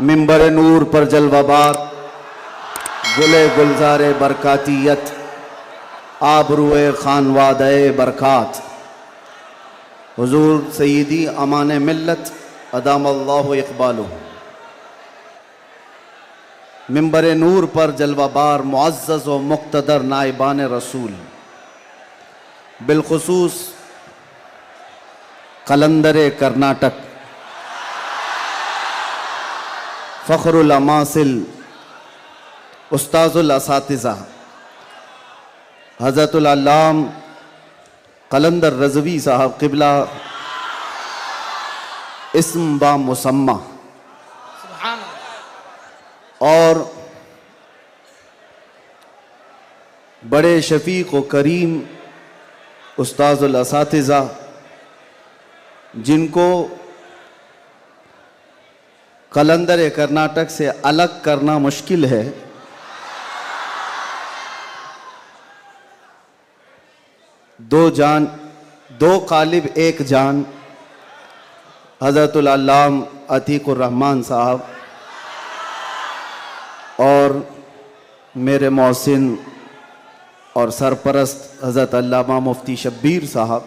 मिंबर नूर पर जलवाबार गुले गुलजारे बरकातियत आबरूए खानवादे बरकात हुजूर सईदी अमान मिल्लत अदामल्लाहु इक़बालुहु। मिंबर नूर पर जलवाबार मुअज़्ज़ज़ व मुक़्तदर नाइबान रसूल, बिलखुसूस कलंदर कर्नाटक, फ़ख्रुल अमासिल, उस्ताज़ुल असातिज़ा हज़रतुल अल्लाम कलंदर रज़वी साहब क़िबला इस्म बा मुसम्मा, और बड़े शफ़ीक़ व करीम उस्ताज़ुल असातिज़ा जिनको कलंदर कर्नाटक से अलग करना मुश्किल है, दो जान दो कालिब एक जान हज़रतुल अल्लाम अतीकुर रहमान साहब और मेरे मौसिन और सरपरस्त हज़रत अल्लामा मुफ्ती शब्बीर साहब,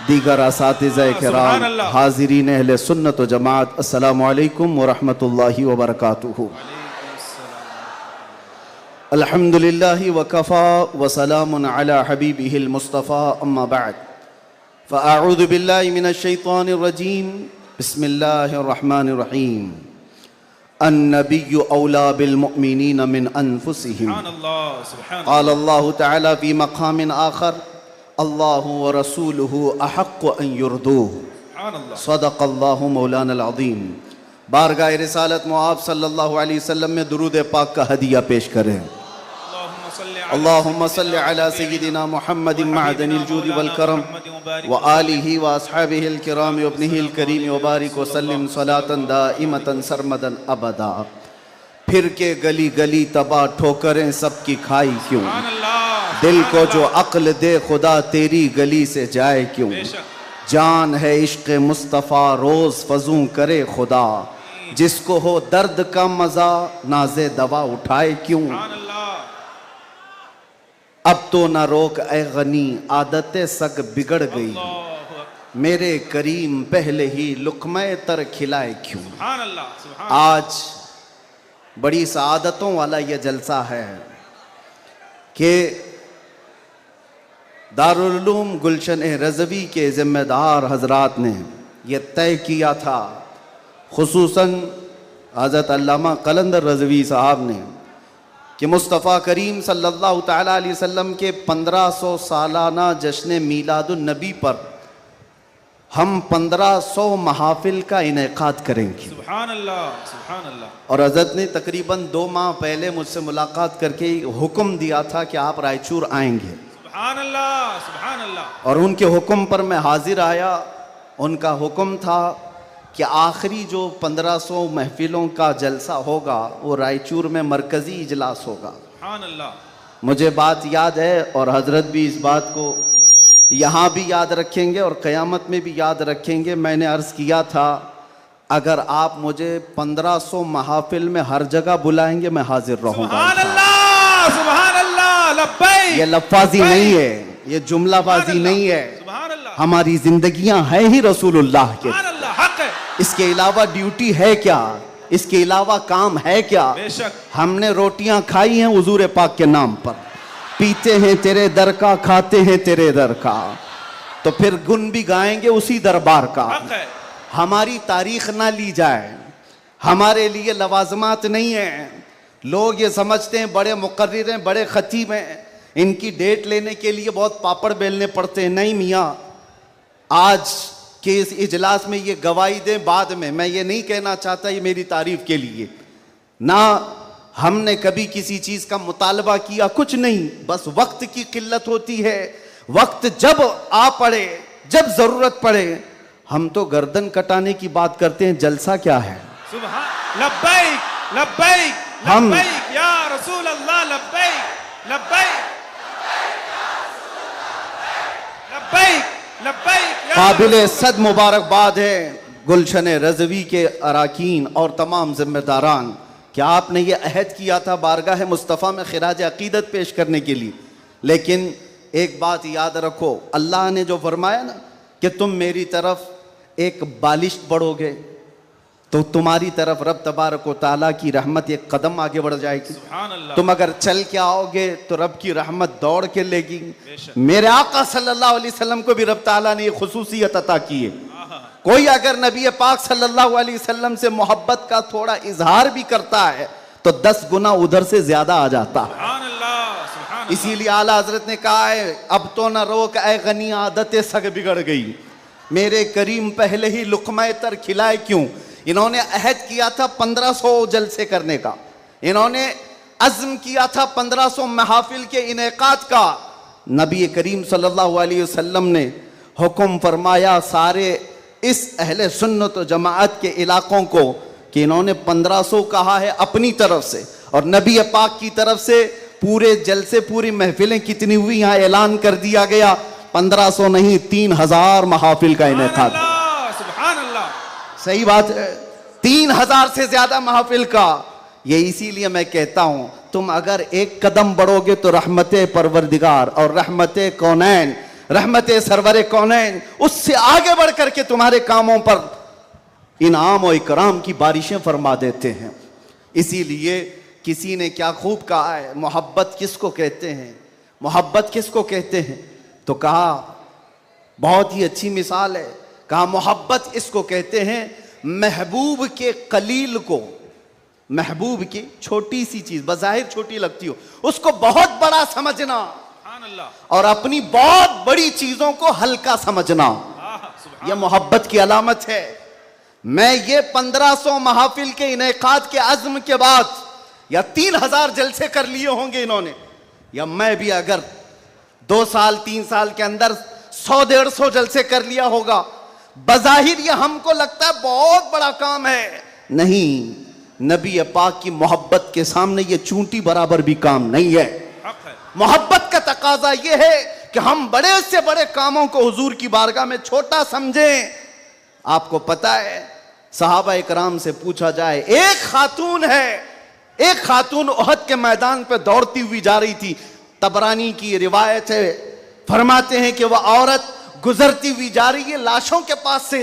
दीगर असातिज़ा किराम, हाज़िरीन अहले सुन्नत व जमात, अस्सलामु अलैकुम व रहमतुल्लाहि व बरकातुहू। अल्हम्दुलिल्लाहि व कफ़ा व सलामुन अला हबीबिहिल मुस्तफ़ा, अम्मा बअद, फ़अऊज़ु बिल्लाहि मिनश शैतानिर रजीम, बिस्मिल्लाहिर रहमानिर रहीम। अन्नबिय्यु औला बिल मुअमिनीना मिन अनफुसिहिम, क़ाल अल्लाहु तआला फ़ी मक़ामिन आख़र, अल्लाहु व रसूलुहु अहक़्क़ु अन युरदूहु, सदक़ल्लाहु मौलाना अज़ीम। बारगाह रिसालत मुआब सल्लल्लाहु अलैहि वसल्लम में दुरूद पाक का हदिया पेश करें। अल्लाहुम्मा सल्लि अला सय्यिदिना मुहम्मदिन मअदनिल जूदि वल करम व आलिहि व अस्हाबिहिल किराम व इब्निहिल करीम व बारिक व सल्लिम सलातन दाइमतन सरमदन अबदा। फिर के गली गली तबाह ठोकरें सबकी खाई क्यों, दिल को जो अक्ल दे खुदा तेरी गली से जाए क्यों। जान है इश्क़ मुस्तफ़ा रोज़ फजूं करे खुदा, जिसको हो दर्द का मज़ा नाज़े दवा उठाए क्यों। अब तो न रोक ए गनी आदतें सग बिगड़ गई, मेरे करीम पहले ही लुक़्मे तर खिलाए क्यों। आज बड़ी सआदतों वाला यह जलसा है कि दारुल उलूम गुलशन रज़वी के ज़िम्मेदार हज़रात ने यह तय किया था, खुसूसन हज़रत अल्लामा कलंदर रज़वी साहब ने, कि मुस्तफ़ा करीम सल्लल्लाहु तआला अलैहि वसल्लम के 1500 सालाना जश्न मीलादुन नबी पर हम 1500 महाफिल का इनेकाद करेंगे। सुभान अल्लाह, सुभान अल्लाह। और हज़रत ने तकरीबन 2 माह पहले मुझसे मुलाकात करके हुक्म दिया था कि आप रायचूर आएंगे। सुभान अल्लाह, सुभान अल्लाह। और उनके हुक्म पर मैं हाजिर आया। उनका हुक्म था कि आखिरी जो 1500 महफिलों का जलसा होगा वो रायचूर में मरकज़ी इजलास होगा। सुभान अल्लाह। मुझे बात याद है और हज़रत भी इस बात को यहाँ भी याद रखेंगे और क़यामत में भी याद रखेंगे। मैंने अर्ज़ किया था, अगर आप मुझे 1500 महाफिल में हर जगह बुलाएंगे मैं हाजिर रहूँगा। सुभान अल्लाह, सुभान अल्लाह, लब्बैक। ये लफ्ज़ी नहीं है, ये जुमलाबाजी नहीं है, हमारी जिंदगियां हैं ही रसूलुल्लाह के। इसके अलावा ड्यूटी है क्या, इसके अलावा काम है क्या। हमने रोटियां खाई हैं हुजूर पाक के नाम पर, पीते हैं तेरे दर का, खाते हैं तेरे दर का, तो फिर गुन भी गाएंगे उसी दरबार का। हमारी तारीख ना ली जाए, हमारे लिए लवाजमात नहीं है। लोग ये समझते हैं बड़े मुकर्रिर हैं, बड़े खतीब हैं, इनकी डेट लेने के लिए बहुत पापड़ बेलने पड़ते हैं। नहीं मियाँ, आज के इस इजलास में ये गवाही दें बाद में। मैं ये नहीं कहना चाहता ये मेरी तारीफ के लिए, ना हमने कभी किसी चीज़ का मुतालबा किया, कुछ नहीं, बस वक्त की किल्लत होती है। वक्त जब आ पड़े, जब ज़रूरत पड़े, हम तो गर्दन कटाने की बात करते हैं, जलसा क्या है। सुभान लब्बैक, लब्बैक, लब्बैक या रसूल अल्लाह, लब्बैक, लब्बैक, लब्बैक, लब्बैक। काबिल सद मुबारकबाद है गुलशन रज़वी के अराकीन और तमाम ज़िम्मेदारान, क्या आपने ये अहद किया था बारगाह मुस्तफ़ा में खिराज अक़ीदत पेश करने के लिए। लेकिन एक बात याद रखो, अल्लाह ने जो फरमाया ना कि तुम मेरी तरफ एक बालिश बढ़ोगे तो तुम्हारी तरफ रब तबारक व तआला की रहमत एक कदम आगे बढ़ जाएगी। सुभान अल्लाह। तुम अगर चल के आओगे तो रब की रहमत दौड़ के लेगी। बेशक। मेरे आका सल्लल्लाहु अलैहि वसल्लम को भी रब ताला ने ये खुसूसियत अता की है। कोई अगर नबी पाक सल्लल्लाहु अलैहि वसल्लम से मोहब्बत का थोड़ा इजहार भी करता है तो 10 गुना उधर से ज्यादा आ जाता है। सुभान अल्लाह, सुभान अल्लाह। इसीलिए आला हजरत ने कहा है, अब तो न रोक ऐ गनी आदतें सग बिगड़ गई, मेरे करीम पहले ही लुक़मा तर खिलाए क्यों। इन्होंने अहद किया था 1500 जलसे करने का, इन्होंने अज़्म किया था 1500 महफिल के इनेकाद का। नबी करीम सल्लल्लाहु अलैहि वसल्लम ने हुक्म फरमाया सारे इस अहले सुन्नत व जमाअत के इलाकों को कि इन्होंने 1500 कहा है अपनी तरफ से, और नबी पाक की तरफ से पूरे जलसे पूरी महफिलें कितनी हुई यहाँ ऐलान कर दिया गया, 1500 नहीं 3000 महफिल का इनेकाद। सुभान अल्लाह। सही बात है, 3000 से ज्यादा महफिल का। ये इसीलिए मैं कहता हूं तुम अगर एक कदम बढ़ोगे तो रहमत परवरदिगार और रहमत कौनैन, रहमत सरवर कौनैन उससे आगे बढ़ करके तुम्हारे कामों पर इनाम और इकराम की बारिशें फरमा देते हैं। इसीलिए किसी ने क्या खूब कहा है, मोहब्बत किसको कहते हैं, मोहब्बत किसको कहते हैं, तो कहा बहुत ही अच्छी मिसाल है, कहा मोहब्बत इसको कहते हैं महबूब के कलील को, महबूब की छोटी सी चीज बज़ाहिर छोटी लगती हो उसको बहुत बड़ा समझना सुभान अल्लाह, और अपनी बहुत बड़ी चीजों को हल्का समझना, सुभान यह मोहब्बत की अलामत है। मैं ये 1500 महफिल के इनेकाद के अज़्म के बाद या 3000 जलसे कर लिए होंगे इन्होंने, या मैं भी अगर 2 साल 3 साल के अंदर 100-150 जलसे कर लिया होगा, बज़ाहिर ये हमको लगता है बहुत बड़ा काम है, नहीं, नबी पाक की मोहब्बत के सामने ये चूंटी बराबर भी काम नहीं है। हक है। मोहब्बत का तकाजा ये है कि हम बड़े से बड़े कामों को हुजूर की बारगाह में छोटा समझें। आपको पता है सहाबा इकराम से पूछा जाए, एक खातून है, एक खातून उहद के मैदान पे दौड़ती हुई जा रही थी, तबरानी की रिवायत है, फरमाते हैं कि वह औरत गुजरती हुई जा रही है लाशों के पास से,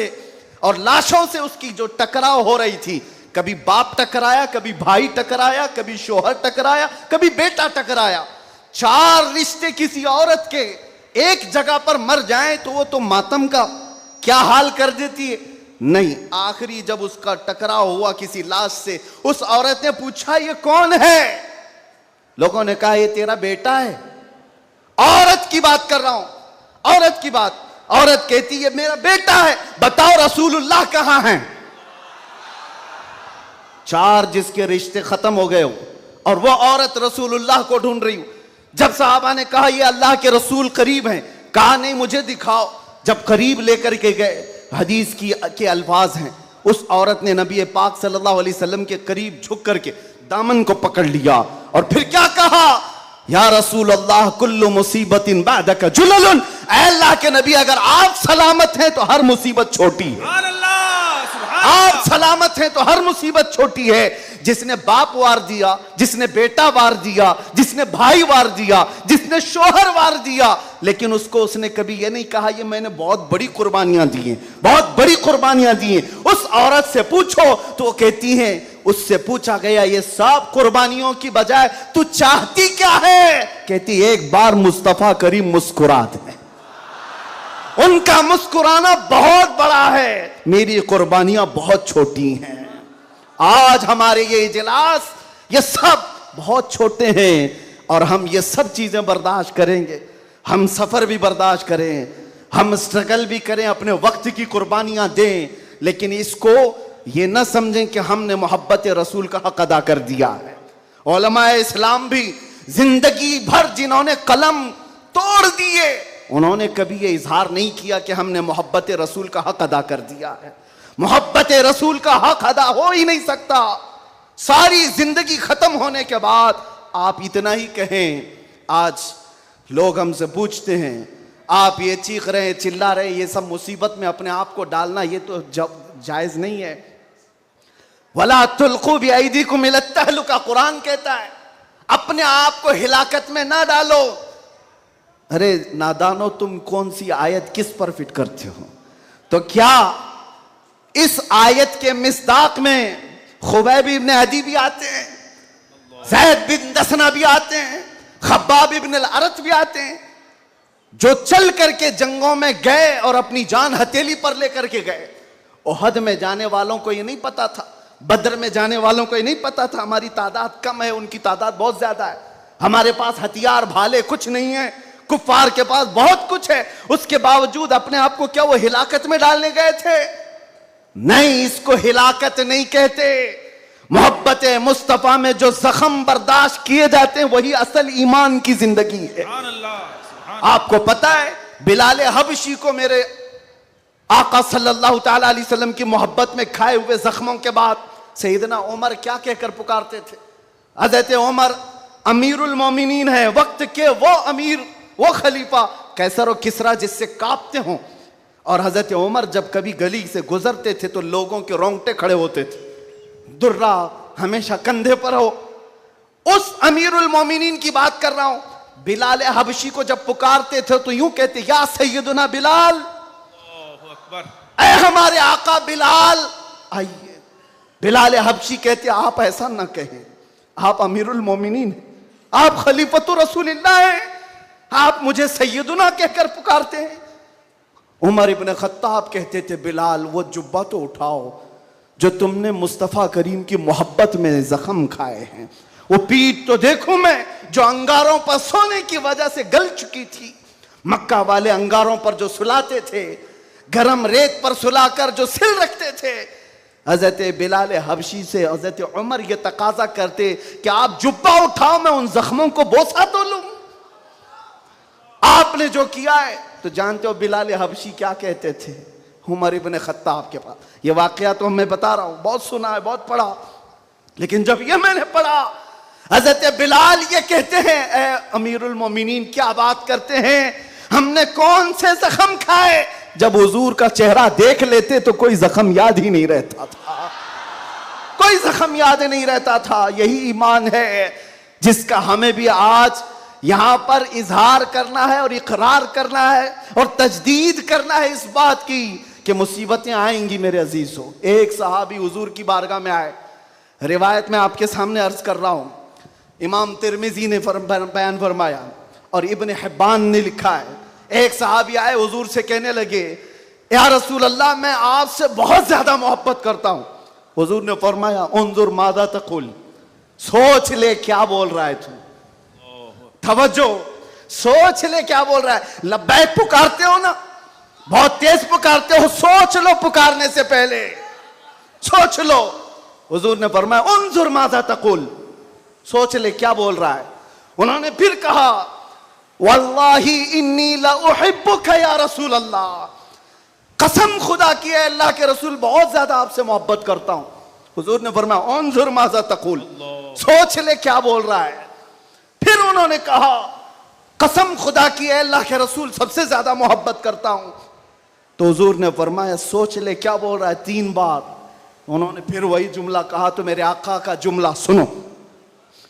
और लाशों से उसकी जो टकराव हो रही थी, कभी बाप टकराया, कभी भाई टकराया, कभी शोहर टकराया, कभी बेटा टकराया। 4 रिश्ते किसी औरत के एक जगह पर मर जाएं तो वो तो मातम का क्या हाल कर देती है, नहीं, आखिरी जब उसका टकराव हुआ किसी लाश से, उस औरत ने पूछा ये कौन है, लोगों ने कहा ये तेरा बेटा है। औरत की बात कर रहा हूं, औरत की बात, औरत कहती है मेरा बेटा है, बताओ रसूलुल्लाह कहां हैं। 4 जिसके रिश्ते खत्म हो गए हो और वो औरत रसूलुल्लाह को ढूंढ रही हो। जब साहबा ने कहा ये अल्लाह के रसूल करीब हैं, कहा नहीं मुझे दिखाओ। जब करीब लेकर के गए, हदीस के अल्फाज हैं, उस औरत ने नबी पाक सल्लल्लाहु अलैहि वसल्लम के करीब झुक करके दामन को पकड़ लिया और फिर क्या कहा, या रसूल अल्लाह कुल्लु मुसीबतिन बादक जुललुन, ऐ अल्लाह के नबी अगर आप सलामत हैं तो हर मुसीबत छोटी है, सुभान अल्लाह, सुभान आप अल्लाह। सलामत हैं तो हर मुसीबत छोटी है। जिसने बाप वार दिया, जिसने बेटा वार दिया, जिसने भाई वार दिया, जिसने शोहर वार दिया, लेकिन उसको उसने कभी ये नहीं कहा ये मैंने बहुत बड़ी कुर्बानियां दी हैं, बहुत बड़ी कुर्बानियां दी हैं। उस औरत से पूछो तो वो कहती है, उससे पूछा गया ये सब कुर्बानियों की बजाय तू चाहती क्या है, कहती एक बार मुस्तफा करीम मुस्कुरा दे, उनका मुस्कुराना बहुत बड़ा है, मेरी कुर्बानियां बहुत छोटी हैं। आज हमारे ये इजलास ये सब बहुत छोटे हैं और हम ये सब चीजें बर्दाश्त करेंगे, हम सफर भी बर्दाश्त करें, हम स्ट्रगल भी करें, अपने वक्त की कुर्बानियां दें, लेकिन इसको ये न समझें कि हमने मोहब्बत रसूल का हक अदा कर दिया है। उलमाए इस्लाम भी जिंदगी भर जिन्होंने कलम तोड़ दिए, उन्होंने कभी ये इजहार नहीं किया कि हमने मोहब्बत रसूल का हक अदा कर दिया है। मोहब्बत रसूल का हक अदा हो ही नहीं सकता। सारी जिंदगी खत्म होने के बाद आप इतना ही कहें। आज लोग हमसे पूछते हैं, आप ये चीख रहे हैं, चिल्ला रहे हैं, ये सब मुसीबत में अपने आप को डालना, ये तो जब जायज नहीं है। वला तुल्कू बिअयदीकुम इला तहलुका, कुरान कहता है अपने आप को हिलाकत में ना डालो। अरे नादानो, तुम कौन सी आयत किस पर फिट करते हो? तो क्या इस आयत के मिस्दाक में खुबैब इब्न अदी भी आते हैं, ज़ैद बिन दसना भी आते हैं, खब्बाब इब्न अल-अरत भी आते हैं, जो चल करके जंगों में गए और अपनी जान हथेली पर लेकर के गए। ओहद में जाने वालों को ये नहीं पता था, बद्र में जाने वालों को ये नहीं पता था हमारी तादाद कम है, उनकी तादाद बहुत ज्यादा है, हमारे पास हथियार भाले कुछ नहीं है, कुफ्फार के पास बहुत कुछ है। उसके बावजूद अपने आप को क्या वो हिलाकत में डालने गए थे? नहीं, इसको हिलाकत नहीं कहते। मोहब्बत मुस्तफा में जो जख्म बर्दाश्त किए जाते हैं वही असल ईमान की जिंदगी है। सुभान अल्लाह, सुभान अल्लाह। आपको पता है बिलाल हबशी को मेरे आका सल्लल्लाहु ताला अलैहि वसल्लम की मोहब्बत में खाए हुए जख्मों के बाद सैयदना उमर क्या कहकर पुकारते थे? हज़रत उमर अमीरुल मोमिनीन है, वक्त के वो अमीर, वो खलीफा, कैसर और किसरा जिससे कांपते हों। और हज़रत उमर जब कभी गली से गुजरते थे तो लोगों के रोंगटे खड़े होते थे, दुर्रा हमेशा कंधे पर हो। उस अमीरुल मोमिनीन की बात कर रहा हूं। बिलाल हबशी को जब पुकारते थे तो यूं कहते, या सैयदना बिलाल, अल्लाहु अकबर, ऐ हमारे आका बिलाल आइए। बिलाल हबशी कहते, आप ऐसा ना कहें, आप अमीरुल मोमिनीन हैं, आप खलीफतुर रसूलिल्लाह हैं, आप मुझे सैयदना कहकर पुकारते हैं। उमर इब्न खत्ताब कहते थे, बिलाल वो जुब्बा तो उठाओ जो तुमने मुस्तफ़ा करीम की मोहब्बत में जख्म खाए हैं, वो पीठ तो देखूं मैं जो अंगारों पर सोने की वजह से गल चुकी थी। मक्का वाले अंगारों पर जो सुलाते थे, गरम रेत पर सुलाकर जो सिल रखते थे। हजरत बिलाल हबशी से हजरत उमर ये तकाजा करते कि आप जुब्बा उठाओ, मैं उन जख्मों को बोसा तो लूं। आपने जो किया है तो जानते हो बिलाल हबशी क्या कहते थे उमर इब्न खत्ताब के पास? ये वाकया तो मैं बता रहा हूं, बहुत सुना है, बहुत पढ़ा, लेकिन जब ये मैंने पढ़ा, हजरत बिलाल ये कहते हैं, ए अमीरुल मोमिनीन क्या बात करते हैं, हमने कौन से जख्म खाए? जब हुजूर का चेहरा देख लेते तो कोई जख्म याद ही नहीं रहता था, कोई जख्म याद नहीं रहता था। यही ईमान है जिसका हमें भी आज यहां पर इजहार करना है और इकरार करना है और तजदीद करना है इस बात की कि मुसीबतें आएंगी मेरे अजीज हो। एक सहाबी हुजूर की बारगाह में आए, रिवायत में आपके सामने अर्ज कर रहा हूं, इमाम तिरमिजी ने बयान फरमाया और इब्न हिब्बान ने लिखा है। एक सहाबी आए, हुजूर से कहने लगे, या रसूल अल्लाह, मैं आपसे बहुत ज्यादा मोहब्बत करता हूं। हुजूर ने फरमाया, उन्जुर मादा तकुल, सोच ले क्या बोल रहा है तू, तवज्जो, सोच ले क्या बोल रहा है। लब्बैक पुकारते हो ना, बहुत तेज पुकारते हो, सोच लो पुकारने से पहले, सोच लो। हुजूर ने फरमाया, उन्जुर मादा तकुल, सोच ले क्या बोल रहा है। उन्होंने फिर कहा, वल्लाही इन्नी ला उहिब्बुका या रसूल अल्लाह, कसम खुदा की है अल्लाह के रसूल बहुत ज्यादा आपसे मोहब्बत करता हूं। हुजूर ने फरमाया, उन्जुर मादा तकुल, सोच ले क्या बोल रहा है। फिर उन्होंने कहा, कसम खुदा की है अल्लाह के रसूल सबसे ज्यादा मोहब्बत करता हूं। तो हुजूर ने फरमाया, सोच ले क्या बोल रहा है, 3 बार। उन्होंने फिर वही जुमला कहा। तो मेरे आका का जुमला सुनो,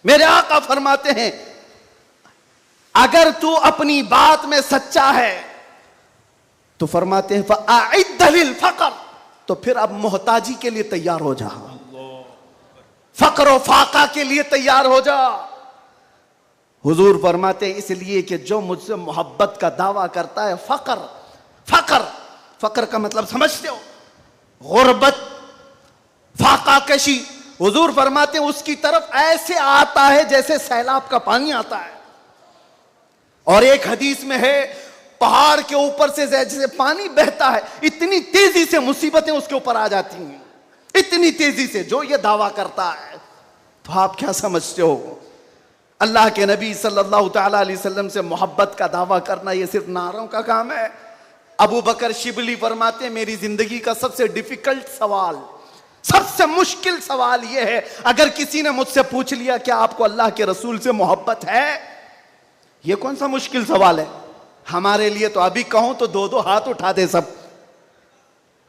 मेरे आका फरमाते हैं, अगर तू अपनी बात में सच्चा है तो फरमाते हैं फ़अइद्द लिल फ़क़र, तो फिर अब मोहताजी के लिए तैयार हो जा, फक्र और फाका के लिए तैयार हो जा। हुजूर फरमाते हैं, इसलिए कि जो मुझसे मोहब्बत का दावा करता है, फक्र, फक्र, फक्र का मतलब समझते हो, गुर्बत, फाका कशी। हुजूर फरमाते हैं उसकी तरफ ऐसे आता है जैसे सैलाब का पानी आता है। और एक हदीस में है, पहाड़ के ऊपर से जैसे पानी बहता है, इतनी तेजी से मुसीबतें उसके ऊपर आ जाती हैं, इतनी तेजी से, जो ये दावा करता है। तो आप क्या समझते हो, अल्लाह के नबी सल्लल्लाहु ताला अलैहि वसल्लम से मोहब्बत का दावा करना ये सिर्फ नारों का काम है? अबू बकर शिबली फरमाते हैं, मेरी जिंदगी का सबसे डिफिकल्ट सवाल, सबसे मुश्किल सवाल यह है, अगर किसी ने मुझसे पूछ लिया क्या आपको अल्लाह के रसूल से मोहब्बत है, यह कौन सा मुश्किल सवाल है हमारे लिए। तो अभी कहूं तो 2-2 हाथ उठा दे सब,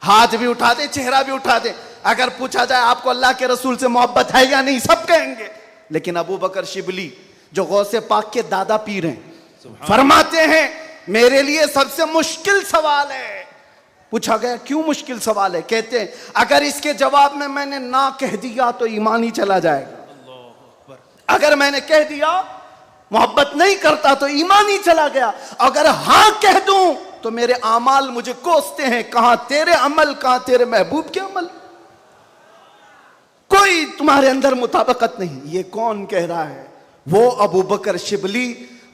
हाथ भी उठा दे, चेहरा भी उठा दे। अगर पूछा जाए आपको अल्लाह के रसूल से मोहब्बत है या नहीं, सब कहेंगे। लेकिन अबू बकर शिबली जो गौसे पाक के दादा पीर हैं, फरमाते हैं मेरे लिए सबसे मुश्किल सवाल है। पूछा गया क्यों मुश्किल सवाल है? कहते हैं अगर इसके जवाब में मैंने ना कह दिया तो ईमान ही चला जाएगा। अगर मैंने कह दिया मोहब्बत नहीं करता तो ईमान ही चला गया। अगर हां कह दूं तो मेरे अमाल मुझे कोसते हैं। कहां तेरे अमल, कहां तेरे महबूब के अमल। कोई तुम्हारे अंदर मुताबिकत नहीं। ये कौन कह रहा है? वो अबू बकर शिबली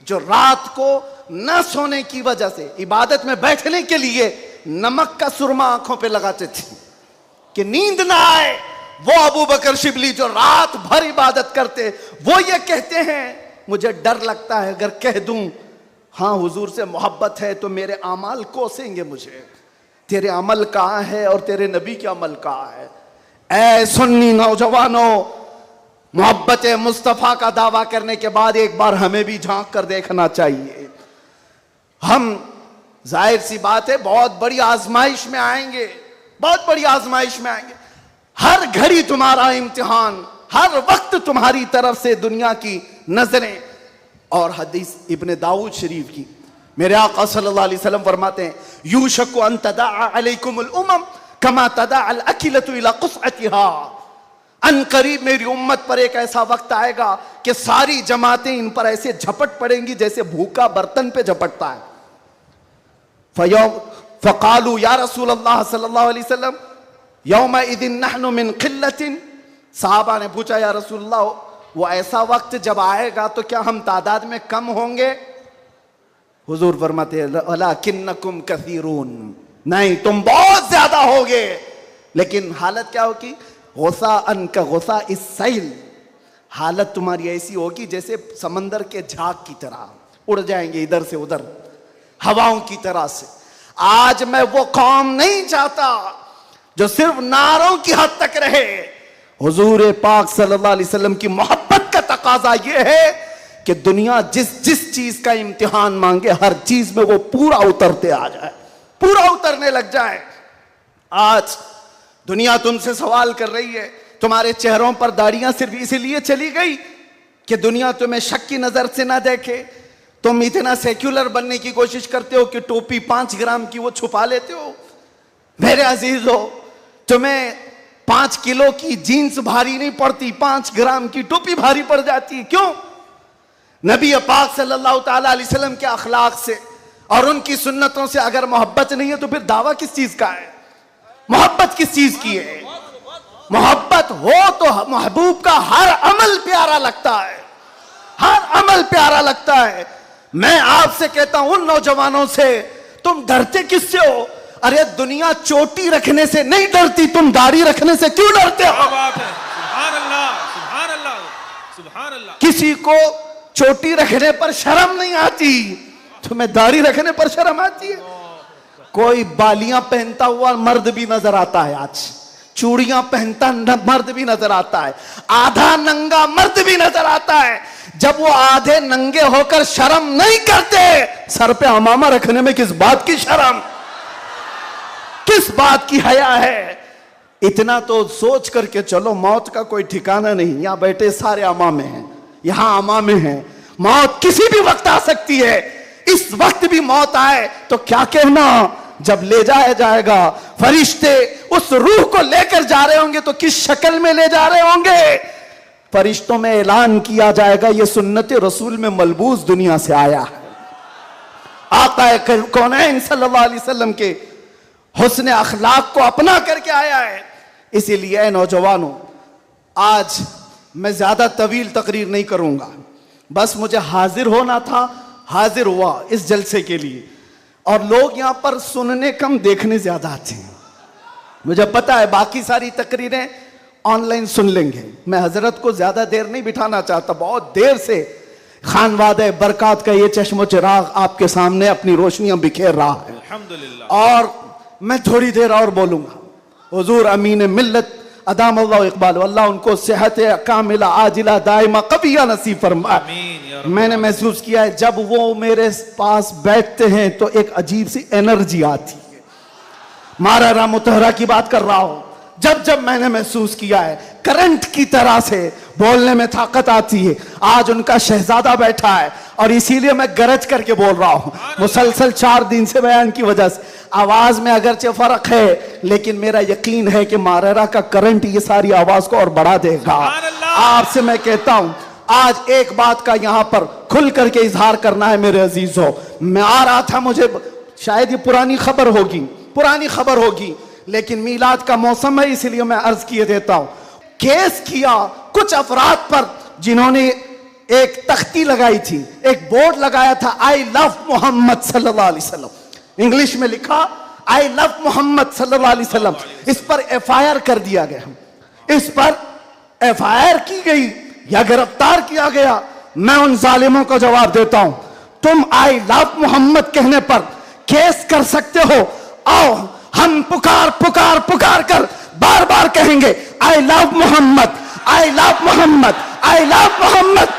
जो रात को न सोने की वजह से इबादत में बैठने के लिए नमक का सुरमा आंखों पे लगाते थे कि नींद ना आए। वो अबू बकर शिबली जो रात भर इबादत करते, वो ये कहते हैं मुझे डर लगता है अगर कह दूं हाँ हुजूर से मोहब्बत है तो मेरे अमाल कोसेंगे मुझे। तेरे अमल कहाँ है और तेरे नबी के अमल कहाँ है? ऐ सुन्नी नौजवानों, मोहब्बत मुस्तफ़ा का दावा करने के बाद एक बार हमें भी झांक कर देखना चाहिए। हम जाहिर सी बात है बहुत बड़ी आजमाइश में आएंगे, बहुत बड़ी आजमाइश में आएंगे। हर घड़ी तुम्हारा इम्तिहान, हर वक्त तुम्हारी तरफ से दुनिया की नजरें। और हदीस इब्ने दाऊद शरीफ की मेरे आका सल्लल्लाहु अलैहि वसल्लम फरमाते हैं यूशकु अन तदाअ अलैकुमुल उमम कमा तदाअल अकिलतु इला क़ुस्अतिहा। अन करीब मेरी उम्मत पर एक ऐसा वक्त आएगा कि सारी जमातें इन पर ऐसे झपट पड़ेंगी जैसे भूखा बर्तन पे झपटता है। फ़क़ालू या रसूल अल्लाह सल्लल्लाहु अलैहि वसल्लम यौमइज़िन नहनु मिन क़िल्लतिन। साहबा ने पूछा या रसूल अल्लाह वो ऐसा वक्त जब आएगा तो क्या हम तादाद में कम होंगे? हुजूर फरमाते हैं वलाकिन्नकुम कसीरून, नहीं तुम बहुत ज्यादा होगे। लेकिन हालत क्या होगी? गुस्सा अन का गुस्सा इस सैल, हालत तुम्हारी ऐसी होगी जैसे समंदर के झाग की तरह, उड़ जाएंगे इधर से उधर हवाओं की तरह से। आज मैं वो कौम नहीं चाहता जो सिर्फ नारों की हद तक रहे। हुजूर पाक सल्लल्लाहु अलैहि वसल्लम की मोहब्बत का तकाजा यह है कि दुनिया जिस जिस चीज का इम्तिहान मांगे हर चीज में वो पूरा उतरते आ जाए, पूरा उतरने लग जाए। आज दुनिया तुमसे सवाल कर रही है, तुम्हारे चेहरों पर दाढ़ियां सिर्फ इसलिए चली गई कि दुनिया तुम्हें शक की नजर से ना देखे। तुम इतना सेक्युलर बनने की कोशिश करते हो कि टोपी 5 ग्राम की वो छुपा लेते हो। मेरे अजीजों, तुम्हें 5 किलो की जीन्स भारी नहीं पड़ती, 5 ग्राम की टोपी भारी पड़ जाती है। क्यों? नबी पाक सल्लल्लाहु ताला अलैहि वसल्लम के अखलाक से और उनकी सुन्नतों से अगर मोहब्बत नहीं है तो फिर दावा किस चीज का है? मोहब्बत किस चीज की है? मोहब्बत हो तो महबूब का हर अमल प्यारा लगता है, हर अमल प्यारा लगता है। मैं आपसे कहता हूं उन नौजवानों से, तुम डरते किससे हो? अरे दुनिया चोटी रखने से नहीं डरती, तुम दाढ़ी रखने से क्यों डरते हो? सुभान अल्लाह, सुभान अल्लाह, सुभान अल्लाह। किसी को चोटी रखने पर शर्म नहीं आती, तुम्हें दाढ़ी रखने पर शर्म आती है। कोई बालियां पहनता हुआ मर्द भी नजर आता है, आज चूड़ियां पहनता मर्द भी नजर आता है, आधा नंगा मर्द भी नजर आता है। जब वो आधे नंगे होकर शर्म नहीं करते, सर पे अमामा रखने में किस बात की शर्म, किस बात की हया है? इतना तो सोच करके चलो, मौत का कोई ठिकाना नहीं। यहां बैठे सारे अमामे हैं, यहां अमामे हैं, मौत किसी भी वक्त आ सकती है। इस वक्त भी मौत आए तो क्या कहना, जब ले जाया जाएगा फरिश्ते उस रूह को लेकर जा रहे होंगे तो किस शक्ल में ले जा रहे होंगे? फरिश्तों में ऐलान किया जाएगा ये सुन्नत रसूल में मलबूस दुनिया से आया है, आका कौनैन सल्लल्लाहु अलैहि वसल्लम के हुस्न अखलाक को अपना करके आया है। इसीलिए नौजवानों, आज मैं ज्यादा तवील तकरीर नहीं करूंगा, बस मुझे हाजिर होना था, हाजिर हुआ इस जलसे के लिए। और लोग यहां पर सुनने कम, देखने ज्यादा आते हैं। मुझे पता है बाकी सारी तकरीरें ऑनलाइन सुन लेंगे। मैं हजरत को ज्यादा देर नहीं बिठाना चाहता, बहुत देर से खानवादे बरकात का ये चश्मो चिराग आपके सामने अपनी रोशनियां बिखेर रहा है, अल्हम्दुलिल्लाह। और मैं थोड़ी देर और बोलूंगा। हुजूर अमीन मिल्लत अदाम अल्लाह इकबाल, अल्लाह उनको सेहत कामिला आजिला दाइमा कबिया नसीब फरमाए। मैंने महसूस किया है जब वो मेरे पास बैठते हैं तो एक अजीब सी एनर्जी आती है, मारारा मुतहरा की बात कर रहा हूं। जब जब मैंने महसूस किया है करंट की तरह से बोलने में ताकत आती है, आज उनका शहजादा बैठा है और इसीलिए मैं गरज करके बोल रहा हूं। मुसलसल 4 दिन से बयान की वजह से आवाज में अगरचे फर्क है, लेकिन मेरा यकीन है कि मारारा का करंट ये सारी आवाज को और बढ़ा देगा। आपसे मैं कहता हूं, आज एक बात का यहां पर खुल करके इजहार करना है मेरे अजीजों। मैं आ रहा था, मुझे शायद ये पुरानी खबर होगी, लेकिन मीलाद का मौसम है इसलिए मैं अर्ज किए देता हूं। केस किया कुछ अफराद पर जिन्होंने एक तख्ती लगाई थी, एक बोर्ड लगाया था, आई लव मोहम्मद सल्लल्लाहु अलैहि वसल्लम। इंग्लिश में लिखा आई लव मोहम्मद सल्लल्लाहु अलैहि वसल्लम। इस पर FIR कर दिया गया, इस पर FIR की गई या गिरफ्तार किया गया। मैं उन जालिमों को जवाब देता हूं, तुम आई लव मोहम्मद कहने पर केस कर सकते हो। आओ हम पुकार कर बार बार कहेंगे I love Muhammad, I love Muhammad, I love Muhammad.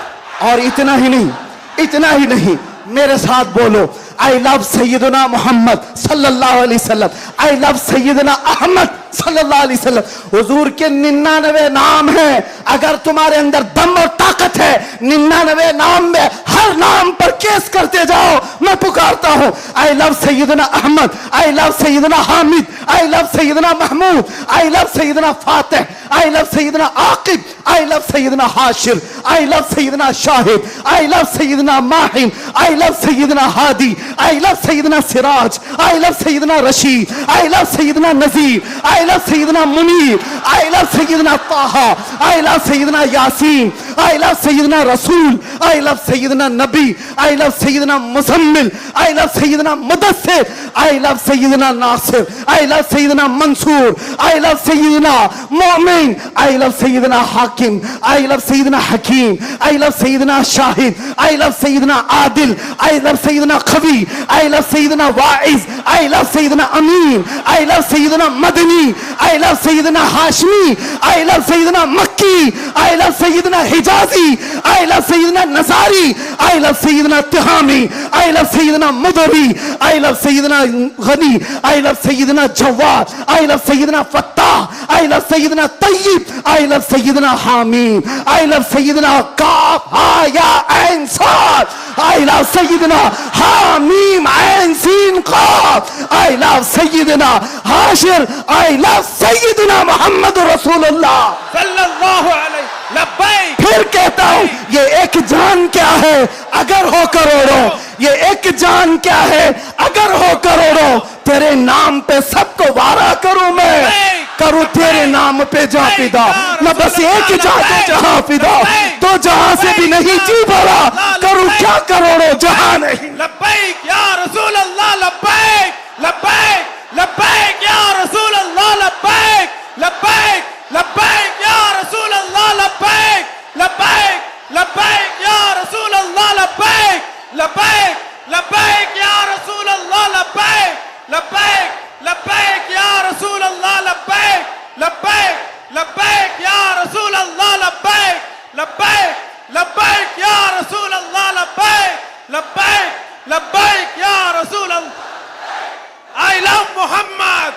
और इतना ही नहीं, मेरे साथ बोलो आई लव सैयदना मोहम्मद सल्लल्लाहु अलैहि वसल्लम, आई लव सैयदना अहमद सल्लल्लाहु अलैहि वसल्लम। हुजूर के 99 नाम हैं, अगर तुम्हारे अंदर दम और ताकत है 99 नाम में हर नाम पर केस करते जाओ। मैं पुकारता हूं आई लव सैयदना अहमद, आई लव सैयदना हामिद, आई लव सैयदना महमूद, आई लव सैयदना फातिह, आई लव सैयदना आकिब, आई लव सैयदना हाशिर, आई लव सैयदना शाहिद, आई लव सैयदना माहिम, आई लव सैयदना हादी, आई लव सैयदना सिराज, आई लव सैयदना रशीद, आई लव सैयदना नजीर, आई लव सैयदना मुनीर, आई लव सैयदना ताहा, आई लव सैयदना यासीन, आई लव सैयदना रसूल, आई लव सैयदना नबी, आई लव सैयदना मुजम्मिल, आई लव सैयदना मुदस्सिर, आई लव सैयदना नासिर, आई लव सैयदना मंसूर, आई लव सैयदना मोमिन, आई लव सैयदना हाकिम, आई लव सैयदना हकीम, आई लव सैयदना शाहिद, आई लव सैयदना आदिल, आई लव सैयदना खवी, आई लव सैयदना वाइज, आई लव सैयदना अमीन, आई लव सैयदना मदनी, आई लव सैयदना हाशमी, आई लव सैयदना मक्की, आई लव सैयदना हिजाजी, आई लव सैयदना नजारी, आई लव सैयदना तिहामी, आई लव सैयदना मुदरी, आई लव सैयदना गनी, आई लव सैयदना जवाद, आई लव सैयदना फत्ताह, आई लव सैयदना तय्यब, आई लव सैयदना हामीम, आई लव सैयदना काफ हा या ऐन साद, आई लव सैयदना हामीम ऐन सीन काफ, आई लव सैयदना हाशिर, आई लव सैयदना मोहम्मद रसूलुल्लाह सल्लल्लाहु अलैहि लब्बैक। फिर कहता हूं ये एक जान क्या है अगर हो करोड़ों, ये एक जान क्या है अगर हो करोड़ों। तेरे नाम पे सबको वारा करूं मैं, करूं तेरे नाम पे जा फिदा। मैं बस एक जाते जहां फिदा, तो जहां से भी नहीं जी भरा, करूं क्या करोड़ों जहां नहीं। लब्बैक या रसूल अल्लाह, लब्बैक लब्बैक लब्बैक या रसूल अल्लाह, लब्बैक लब्बैक लब्बैक या रसूल अल्लाह, लब्बैक लब्बैक लब्बैक या रसूल अल्लाह, लब्बैक लब्बैक लब्बैक या रसूल अल्लाह, लब्बैक लब्बैक लब्बैक या रसूल अल्लाह, लब्बैक लब्बैक लब्बैक या रसूल अल्लाह, लब्बैक लब्बैक लब्बैक या रसूल अल्लाह, लब्बैक लब्बैक लब्बैक या रसूल अल्लाह। आई लव मोहम्मद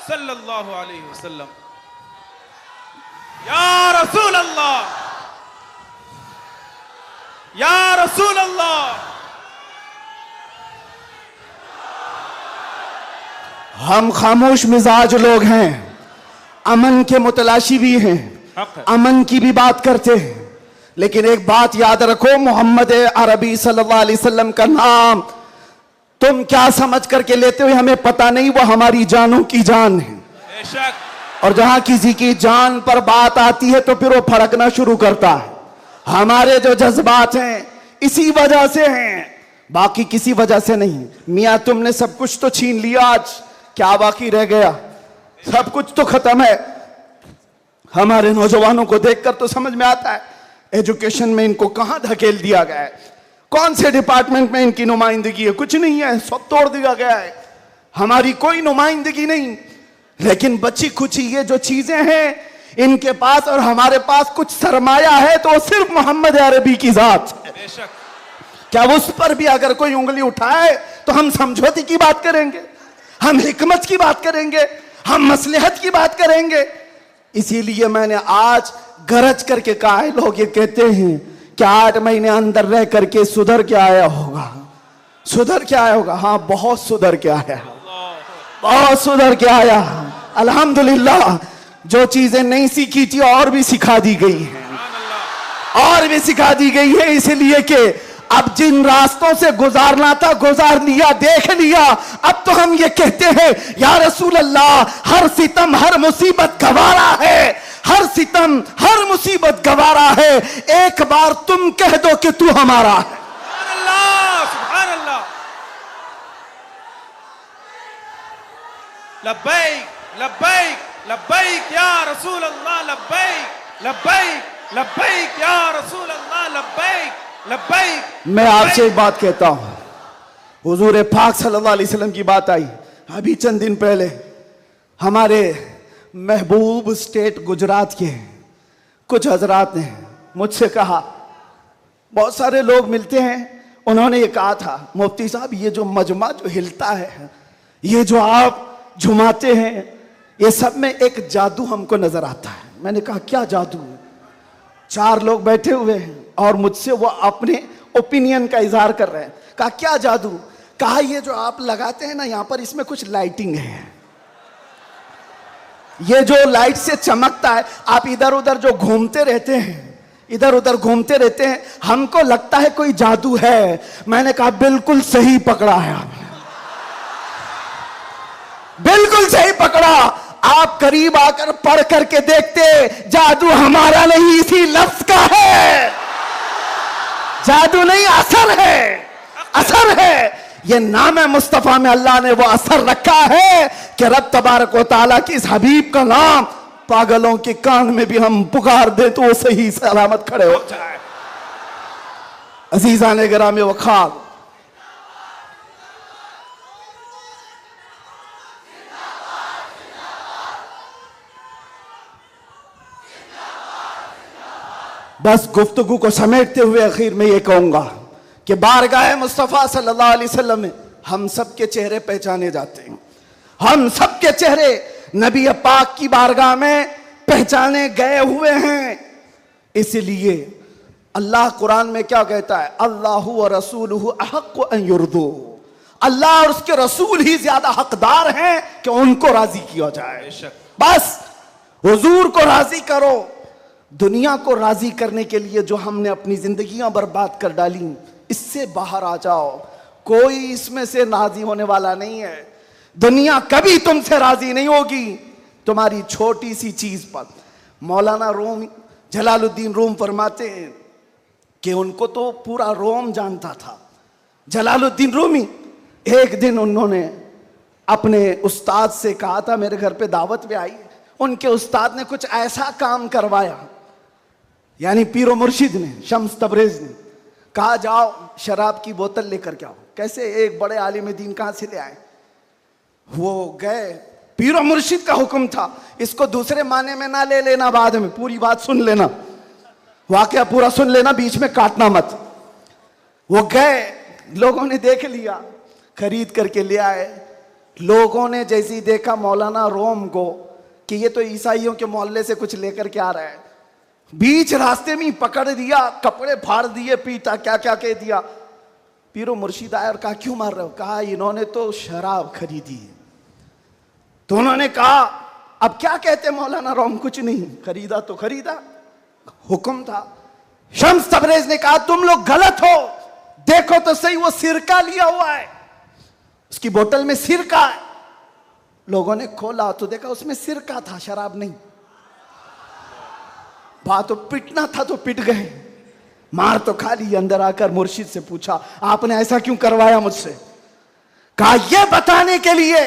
सल्लल्लाहु अलैहि वसल्लम या रसूल अल्लाह, या रसूल अल्लाह। हम खामोश मिजाज लोग हैं, अमन के मुतलाशी भी हैं, अमन की भी बात करते हैं, लेकिन एक बात याद रखो, मोहम्मद अरबी सल्लल्लाहु अलैहि वसल्लम का नाम तुम क्या समझ करके लेते हो हमें पता नहीं, वो हमारी जानों की जान है। बेशक। और जहां किसी की जान पर बात आती है तो फिर वो फड़कना शुरू करता है। हमारे जो जज्बात हैं इसी वजह से हैं, बाकी किसी वजह से नहीं। मियां तुमने सब कुछ तो छीन लिया, आज क्या बाकी रह गया? सब कुछ तो खत्म है। हमारे नौजवानों को देखकर तो समझ में आता है एजुकेशन में इनको कहां धकेल दिया गया है, कौन से डिपार्टमेंट में इनकी नुमाइंदगी है? कुछ नहीं है, सब तोड़ दिया गया है, हमारी कोई नुमाइंदगी नहीं। लेकिन बची खुची ये जो चीजें हैं इनके पास और हमारे पास कुछ सरमाया है तो सिर्फ मोहम्मद अरबी की जात। क्या उस पर भी अगर कोई उंगली उठाए तो हम समझौते की बात करेंगे? हम हिकमत की बात करेंगे, हम मसलहत की बात करेंगे। इसीलिए मैंने आज गरज करके कहा है, लोग ये कहते हैं कि 8 महीने अंदर रह करके सुधर के आया होगा, सुधर के आया होगा। हाँ, बहुत सुधर के आया, बहुत सुधर के आया। अल्हम्दुलिल्लाह, जो चीजें नहीं सीखी थी और भी सिखा दी गई है, और भी सिखा दी गई है। इसलिए कि अब जिन रास्तों से गुजारना था गुजार लिया, देख लिया। अब तो हम ये कहते हैं, या रसूल अल्लाह, हर सितम हर मुसीबत गवारा है, हर सितम हर मुसीबत गवारा है। एक बार तुम कह दो कि तू हमारा है। सुभान अल्लाह। लब्बैक लब्बैक लब्बैक या रसूल अल्लाह, लब्बैक लब्बैक लब्बैक या रसूल अल्लाह, लब्बैक लब्बैक। मैं आपसे एक बात कहता हूं, हुजूर पाक सल्लल्लाहु अलैहि वसल्लम की बात आई अभी चंद दिन पहले। हमारे महबूब स्टेट गुजरात के कुछ हजरात ने मुझसे कहा, बहुत सारे लोग मिलते हैं, उन्होंने ये कहा था, मुफ्ती साहब ये जो मजमा जो हिलता है, ये जो आप झुमाते हैं, ये सब में एक जादू हमको नजर आता है। मैंने कहा क्या जादू? 4 लोग बैठे हुए हैं और मुझसे वो अपने ओपिनियन का इजहार कर रहे हैं। कहा क्या जादू? कहा ये जो आप लगाते हैं ना यहाँ पर, इसमें कुछ लाइटिंग है, ये जो लाइट से चमकता है, आप इधर उधर जो घूमते रहते हैं, इधर उधर घूमते रहते हैं, हमको लगता है कोई जादू है। मैंने कहा बिल्कुल सही पकड़ा है आपने, बिल्कुल सही पकड़ा। आप करीब आकर पढ़ करके देखते, जादू हमारा नहीं, इसी लफ्ज का है। जादू नहीं, असर है, असर है। ये नाम है मुस्तफा में अल्लाह ने वो असर रखा है कि रब तबारक व तआला की इस हबीब का नाम पागलों के कान में भी हम पुकार दे तो वो सही सलामत खड़े हो जाए। अजीजान गिरामी वखार, बस गुफ्तगू को समेटते हुए आखिर में ये कहूंगा कि बारगाह मुस्तफ़ा सल्लल्लाहु अलैहि वसल्लम में हम सब के चेहरे पहचाने जाते हैं। हम सब के चेहरे नबी पाक की बारगाह में पहचाने गए हुए हैं। इसलिए अल्लाह कुरान में क्या कहता है? अल्लाहु व रसूलुहु अहक्कु अन युर्दू। अल्लाह और उसके रसूल ही ज्यादा हकदार हैं कि उनको राजी किया जाए। बस हुजूर को राजी करो। दुनिया को राजी करने के लिए जो हमने अपनी जिंदगियां बर्बाद कर डाली, इससे बाहर आ जाओ। कोई इसमें से राजी होने वाला नहीं है। दुनिया कभी तुमसे राजी नहीं होगी तुम्हारी छोटी सी चीज पर। मौलाना रूम जलालुद्दीन रूम फरमाते हैं कि उनको तो पूरा रोम जानता था। जलालुद्दीन रूमी, एक दिन उन्होंने अपने उस्ताद से कहा था, मेरे घर पे दावत पे आई। उनके उस्ताद ने कुछ ऐसा काम करवाया, यानी पीरो मुर्शिद ने, शम्स तबरेज ने कहा जाओ शराब की बोतल लेकर के आओ। कैसे? एक बड़े आलिम दीन कहां से ले आए? वो गए, पीरो मुर्शिद का हुक्म था, इसको दूसरे माने में ना ले लेना, बाद में पूरी बात सुन लेना, वाकया पूरा सुन लेना, बीच में काटना मत। वो गए, लोगों ने देख लिया, खरीद करके ले आए। लोगों ने जैसे ही देखा मौलाना रोम को कि ये तो ईसाइयों के मोहल्ले से कुछ लेकर के आ रहा है, बीच रास्ते में पकड़ दिया, कपड़े फाड़ दिए, पीटा, क्या क्या कह दिया। पीरो मुर्शिद आया और कहा क्यों मार रहे हो? कहा इन्होंने तो शराब खरीदी है। तो उन्होंने कहा अब क्या कहते मौलाना रोम? कुछ नहीं, खरीदा तो खरीदा, हुक्म था। शम्स तबरेज ने कहा तुम लोग गलत हो, देखो तो सही, वो सिरका लिया हुआ है, उसकी बोतल में सिरका है। लोगों ने खोला तो देखा उसमें सिरका था, शराब नहीं। बात तो पिटना था तो पिट गए, मार तो खा ली। अंदर आकर मुर्शिद से पूछा आपने ऐसा क्यों करवाया मुझसे? कहा यह बताने के लिए,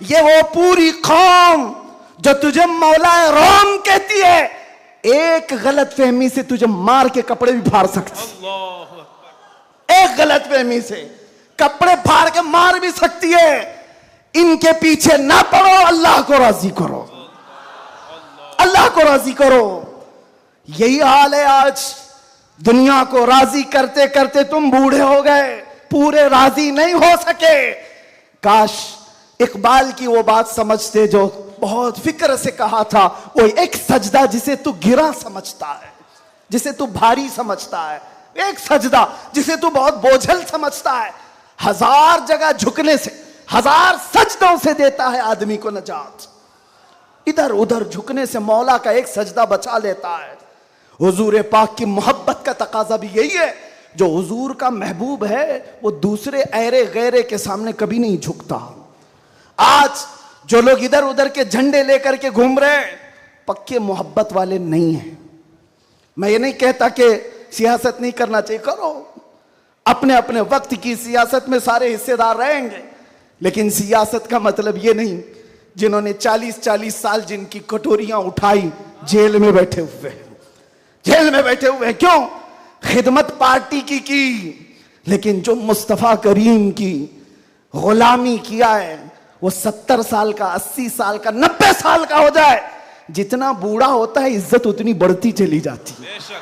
ये वो पूरी कौम जो तुझे मौलाए रोम कहती है, एक गलत फहमी से तुझे मार के कपड़े भी फाड़ सकती, एक गलत फहमी से कपड़े फाड़ के मार भी सकती है। इनके पीछे ना पड़ो, अल्लाह को राजी करो, अल्लाह को राजी करो। यही हाल है आज। दुनिया को राजी करते करते तुम बूढ़े हो गए, पूरे राजी नहीं हो सके। काश इकबाल की वो बात समझते जो बहुत फिक्र से कहा था, वो एक सजदा जिसे तू गिरा समझता है, जिसे तू भारी समझता है, एक सजदा जिसे तू बहुत बोझल समझता है, 1000 जगह झुकने से, 1000 सजदों से देता है आदमी को नजात। इधर उधर झुकने से मौला का एक सजदा बचा लेता है। हुजूर पाक की मोहब्बत का तकाजा भी यही है। जो हुजूर का महबूब है वो दूसरे ऐरे गैरे के सामने कभी नहीं झुकता। आज जो लोग इधर उधर के झंडे लेकर के घूम रहे हैं, पक्के मोहब्बत वाले नहीं हैं। मैं ये नहीं कहता कि सियासत नहीं करना चाहिए, करो, अपने अपने वक्त की सियासत में सारे हिस्सेदार रहेंगे, लेकिन सियासत का मतलब ये नहीं जिन्होंने 40-40 साल जिनकी कटोरियां उठाई जेल में बैठे हुए हैं, जेल में बैठे हुए हैं। क्यों? खिदमत पार्टी की, लेकिन जो मुस्तफा करीम की गुलामी किया है वो 70 साल का, 80 साल का, 90 साल का हो जाए, जितना बूढ़ा होता है इज्जत उतनी बढ़ती चली जाती है।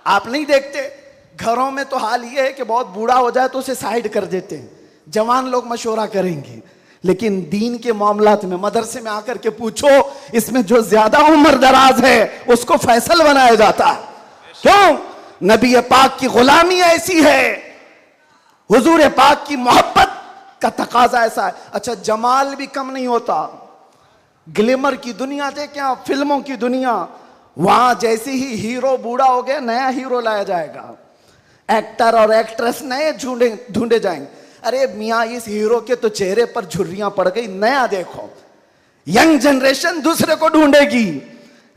आप नहीं देखते घरों में तो हाल ये है कि बहुत बूढ़ा हो जाए तो उसे साइड कर देते हैं, जवान लोग मशवरा करेंगे, लेकिन दीन के मामलात में मदरसे में आकर के पूछो, इसमें जो ज्यादा उम्र दराज है उसको फैसल बनाया जाता है। क्यों? नबी पाक की गुलामी ऐसी है, हुजूर पाक की मोहब्बत का तकाजा ऐसा है। अच्छा, जमाल भी कम नहीं होता। ग्लैमर की दुनिया देखें आप, फिल्मों की दुनिया, वहां जैसे ही हीरो बूढ़ा हो गया नया हीरो लाया जाएगा, एक्टर और एक्ट्रेस नए ढूंढे जाएंगे। अरे मियाँ, इस हीरो के तो चेहरे पर झुर्रियां पड़ गई, नया देखो। यंग जनरेशन दूसरे को ढूंढेगी।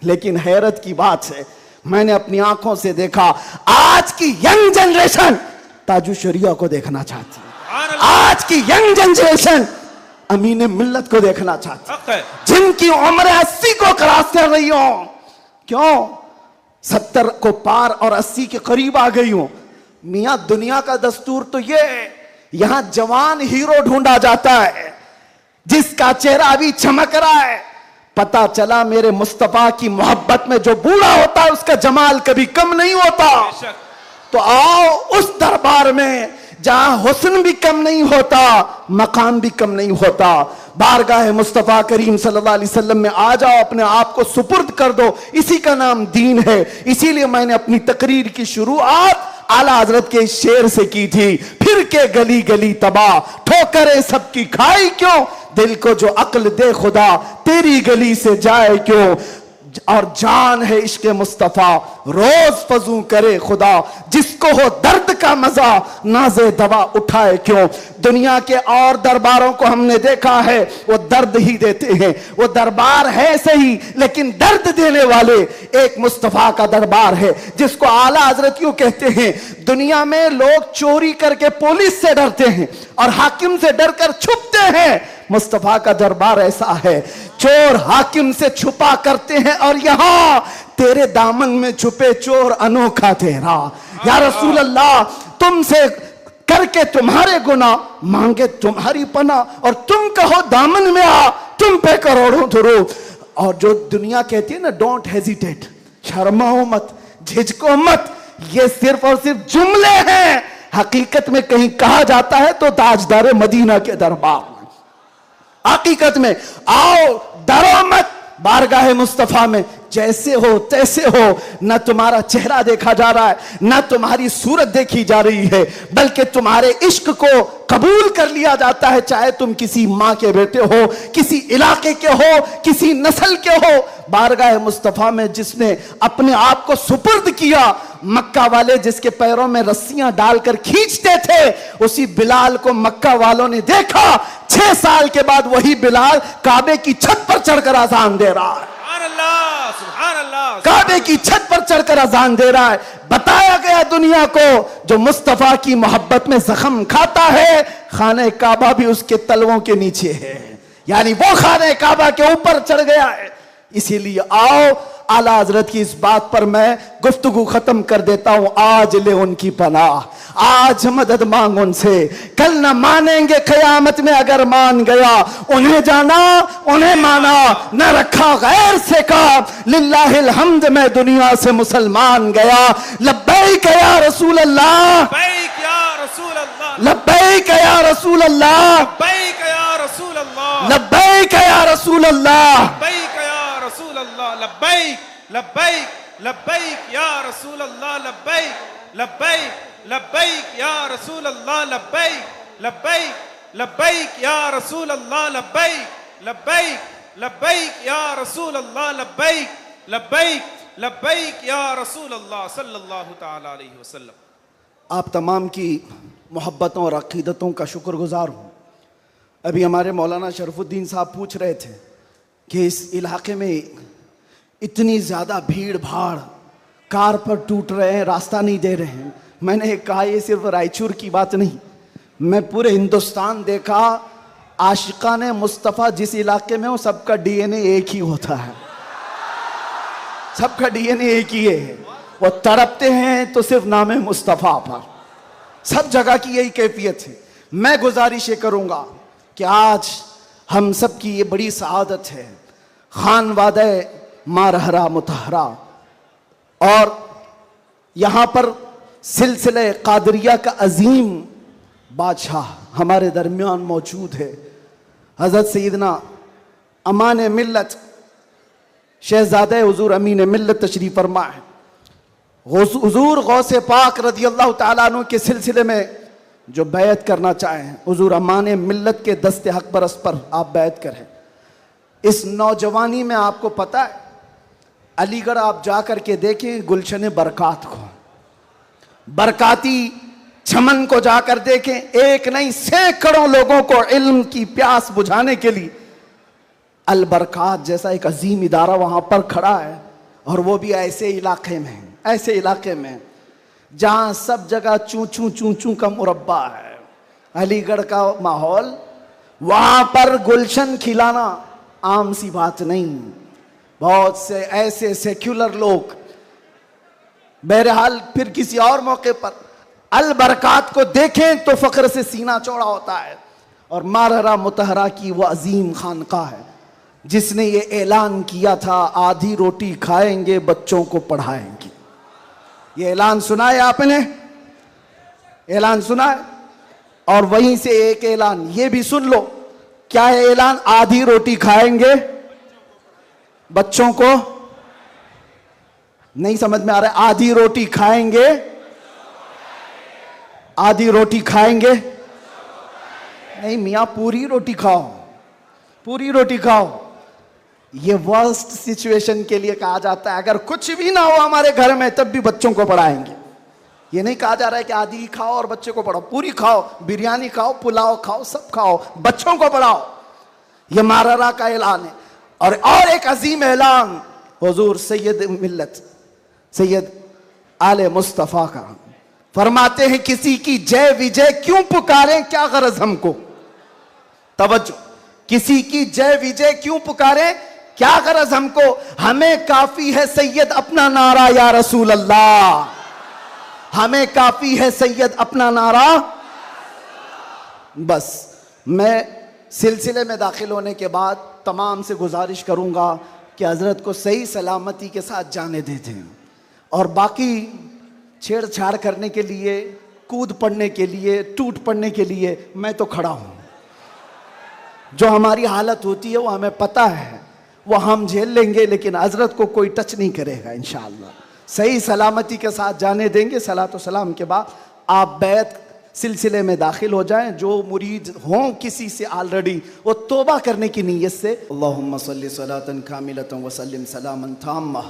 लेकिन हैरत की बात है, मैंने अपनी आंखों से देखा, आज की यंग जनरेशन ताजु शरिया को देखना चाहती है। आज की यंग जनरेशन अमीन मिल्लत को देखना चाहती है, जिनकी उम्र 80 को क्रॉस कर रही हो। क्यों? 70 को पार और 80 के करीब आ गई हूं। मियां, दुनिया का दस्तूर तो ये है, यहां जवान हीरो ढूंढा जाता है जिसका चेहरा अभी चमक रहा है। पता चला मेरे मुस्तफा की मोहब्बत में जो बूढ़ा होता है उसका जमाल कभी कम नहीं होता। तो आओ उस दरबार में जहां हुस्न भी कम नहीं होता, मकाम भी कम नहीं होता। बारगाह मुस्तफा करीम सल्लल्लाहु अलैहि वसल्लम में आ जाओ, अपने आप को सुपुर्द कर दो, इसी का नाम दीन है। इसीलिए मैंने अपनी तकरीर की शुरुआत आला हजरत के शेर से की थी, फिर के गली गली तबाह, ठोकरें सबकी खाई क्यों, दिल को जो अक्ल दे खुदा, तेरी गली से जाए क्यों। और जान है इश्क मुस्तफा, रोज फजू करे खुदा, जिसको हो दर्द का मजा, नाज़े दवा उठाए क्यों। दुनिया के और दरबारों को हमने देखा है, वो दर्द ही देते हैं, वो दरबार है सही लेकिन दर्द देने वाले एक मुस्तफा का दरबार है, जिसको आला हजरत यूं कहते हैं, दुनिया में लोग चोरी करके पुलिस से डरते हैं और हाकिम से डरकर छुपते हैं, मुस्तफा का दरबार ऐसा है, चोर हाकिम से छुपा करते हैं और यहां तेरे दामन में छुपे चोर अनोखा तेरा। या रसूल अल्लाह, तुमसे करके तुम्हारे गुनाह, मांगे तुम्हारी पना, और तुम कहो दामन में आ, तुम पे करोड़ों दुरूद। और जो दुनिया कहती है ना, डोंट हेजिटेट, शर्माओ मत, झिझको मत, ये सिर्फ और सिर्फ जुमले हैं। हकीकत में कहीं कहा जाता है तो ताजदार मदीना के दरबार, हकीकत में आओ, डरो मत, बारगाह मुस्तफा में जैसे हो तैसे हो। न तुम्हारा चेहरा देखा जा रहा है, न तुम्हारी सूरत देखी जा रही है, बल्कि तुम्हारे इश्क को कबूल कर लिया जाता है, चाहे तुम किसी माँ के बेटे हो, किसी इलाके के हो, किसी नस्ल के हो। बारगाह मुस्तफा में जिसने अपने आप को सुपुर्द किया, मक्का वाले जिसके पैरों में रस्सियां डालकर खींचते थे, उसी बिलाल को मक्का वालों ने देखा। 6 साल के बाद वही बिलाल काबे की छत पर चढ़कर अजान दे रहा है। सुभान अल्लाह, काबे की छत पर चढ़कर अजान दे रहा है। बताया गया दुनिया को, जो मुस्तफा की मोहब्बत में जख्म खाता है, खाने काबा भी उसके तलवों के नीचे है, यानी वो खाने काबा के ऊपर चढ़ गया है। इसीलिए आओ, आला हजरत की इस बात पर मैं गुफ्तगू खत्म कर देता हूं। आज ले उनकी पनाह, आज मदद मांग उनसे, कल न मानेंगे कयामत में अगर मान गया। उन्हें जाना, उन्हें माना, न रखा गैर से काम, लिल्लाहिल हम्द मैं दुनिया से मुसलमान गया। लब्बैक या रसूल अल्लाह, लब्बैक या रसूल अल्लाह, लब्बैक या रसूल अल्लाह, लब्बैक या लब्बैक या रसूल अल्लाह, लब्बैक या रसूल अल्लाह, लब्बैक लब्बैक लब्बैक या रसूल अल्लाह, लब्बैक लब्बैक लब्बैक या रसूल अल्लाह, लब्बैक लब्बैक लब्बैक या रसूल अल्लाह, लब्बैक लब्बैक लब्बैक या रसूल अल्लाह, लब्बैक लब्बैक लब्बैक या रसूल अल्लाह सल्लल्लाहु ताला अलैहि वसल्लम। आप तमाम की मोहब्बतों और अक़ीदतों का शुक्रगुजार हूँ। अभी हमारे मौलाना शरफुद्दीन साहब पूछ रहे थे कि इस इलाके में इतनी ज़्यादा भीड़ भाड़, कार पर टूट रहे हैं, रास्ता नहीं दे रहे हैं। मैंने कहा ये सिर्फ रायचूर की बात नहीं, मैं पूरे हिंदुस्तान देखा, आशिकाने मुस्तफ़ा जिस इलाके में हो सबका डीएनए एक ही होता है, सबका डीएनए एक ही है। वो तड़पते हैं तो सिर्फ नाम मुस्तफ़ा पर, सब जगह की यही कैफियत है। मैं गुजारिश ये करूँगा कि आज हम सब की ये बड़ी सआदत है, खान वादे मारहरा मुतहरा, और यहाँ पर सिलसिले कादरिया का अजीम बादशाह हमारे दरमियान मौजूद है। हज़रत सैयदना अमान मिल्लत शहज़ादे हुज़ूर अमीन मिल्लत तशरीफ़ फरमा है। हुज़ूर गौसे पाक रज़ी अल्लाह ताला अन्हु के सिलसिले में जो बैत करना चाहें, हुज़ूर अमान मिल्लत के दस्ते हक बरस पर आप बैत करें। इस नौजवानी में आपको पता है, अलीगढ़ आप जा कर के देखें गुलशन बरकात को, बरकाती चमन को जाकर देखें, एक नहीं सैकड़ों लोगों को इल्म की प्यास बुझाने के लिए अल बरकात जैसा एक अजीम इदारा वहाँ पर खड़ा है। और वो भी ऐसे इलाके में, ऐसे इलाके में जहाँ सब जगह चूं चूं चूं चूं का मुरब्बा है। अलीगढ़ का माहौल, वहाँ पर गुलशन खिलाना आम सी बात नहीं। बहुत से ऐसे सेक्युलर लोग, बहरहाल फिर किसी और मौके पर अल बरकात को देखें तो फ़ख्र से सीना चौड़ा होता है। और मारहरा मुतहरा की वो अजीम खानका है जिसने ये ऐलान किया था, आधी रोटी खाएंगे बच्चों को पढ़ाएंगे। ये ऐलान सुना है आपने, ऐलान सुना है। और वहीं से एक ऐलान ये भी सुन लो, क्या है ऐलान? आधी रोटी खाएंगे बच्चों को, नहीं समझ में आ रहा है? आधी रोटी खाएंगे, आधी रोटी खाएंगे नहीं मियाँ, पूरी रोटी खाओ, पूरी रोटी खाओ। ये वर्स्ट सिचुएशन के लिए कहा जाता है। अगर कुछ भी ना हो हमारे घर में तब भी बच्चों को पढ़ाएंगे। ये नहीं कहा जा रहा है कि आधी खाओ और बच्चे को पढ़ाओ, पूरी खाओ, बिरयानी खाओ, पुलाव खाओ, सब खाओ, बच्चों को पढ़ाओ। ये मारहरा का ऐलान है। और एक अजीम ऐलान हुजूर सैयद मिल्लत सैयद आले मुस्तफ़ा का, फरमाते हैं किसी की जय विजय क्यों पुकारें, क्या गरज हमको। तवज्जो, किसी की जय विजय क्यों पुकारें, क्या गरज हमको, हमें काफी है सैयद अपना नारा या रसूल अल्लाह, हमें काफी है सैयद अपना नारा। बस मैं सिलसिले में दाखिल होने के बाद तमाम से गुजारिश करूंगा कि हजरत को सही सलामती के साथ जाने देते हैं, और बाकी छेड़छाड़ करने के लिए, कूद पड़ने के लिए, टूट पड़ने के लिए मैं तो खड़ा हूं। जो हमारी हालत होती है वो हमें पता है, वो हम झेल लेंगे, लेकिन हजरत को कोई टच नहीं करेगा इंशाअल्लाह। सही सलामती के साथ जाने देंगे। सलातो सलाम के बाद आप बैत सिलसिले में दाखिल हो जाएं। जो मुरीद हों किसी से ऑलरेडी, वो तौबा करने की नीयत से अल्लाहुम्मा सल्ली सलातन कामिलतन व सल्लिम सलामन ताम्मा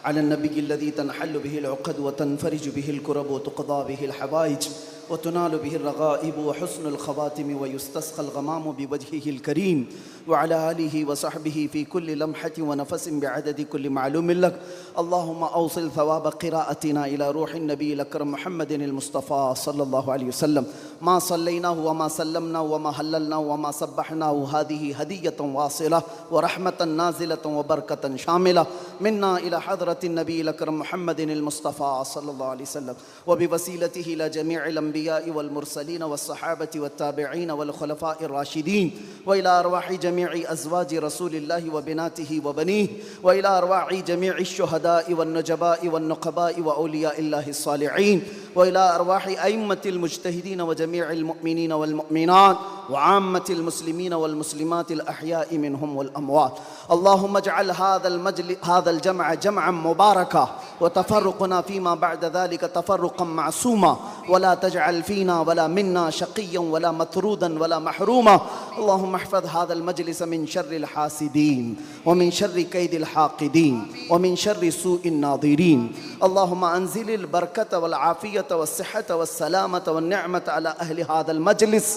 अला नबी लदी तनहल्लु बिहिल उक़द व तनफरिजु बिहिल कुरब व तुक़दा बिहिल हवाइज व तुनालु बिहिल रग़ाइब व हुस्नुल ख़वातिम व युस्तस्क़ल ग़मामु बिवजहिहिल करीम व अला आलिहि व सहबिहि फ़ी कुल्लि लम्हतिन व नफ़सिन बिअददि कुल्लि मालूमिन लक। अल्लाहुम्मा औसिल थवाब क़िराअतिना इला रूहिन नबील अकरम मुहम्मदिनिल मुस्तफ़ा सल्लल्लाहु अलैहि वसल्लम मा सल्लैनाहु व मा सल्लमनाहु व मा हल्ललनाहु व मा सब्बहनाहु हादिहि हदियतन वासिला व रहमतन नाज़िलतन व बरकतन शामिला मिन्ना इला हज़रतिन नबील अकरम मुहम्मदिनिल मुस्तफ़ा सल्लल्लाहु अलैहि वसल्लम व बिवसीलतिहि इला जमीइल अंबिया'i वल मुरसलीन वस्सहाबति वत्ताबिईन वल खुलफ़ाइर राशिदीन व इला अरवाहि जमीइ अज़वाजि रसूलिल्लाहि व बिनातिहि व बनीहि व इला अरवाहि जमीइ शुहदा'i वन नजबा'i वन नुक़बा'i व औलिया'iल्लाहि स्सालिहीन व इला अरवाहि अइम्मतिल मुज्तहिदीन व जमीइल मुअमिनीन वल मुअमिनात व आम्मतिल मुस्लिमीन वल मुस्लिमातिल अहयाइ मिनहुम वल अमवात। अल्लाहुम्मा अजअल हादल जमअ जमअन मुबारका व तफर्रुक़ना फ़ीमा बअद ज़ालिका तफर्रुक़न मासूमा वला तजअल फ़ीना वला मिन्ना शक़िय्यन वला मतरूदन वला महरूमा। अल्लाहुम्मा अहफ़ज़ हादल मजलिस मिन शर्रिल हासिदीन व मिन शर्रि कैदिल हाक़िदीन व मिन शर्रि सूइन नाज़िरीन। अल्लाहुम्मा अंज़िलिल बरकत वल आफ़ियत वस्सिहत वस्सलामत वन्निअमत अला अहलि हादल मजलिस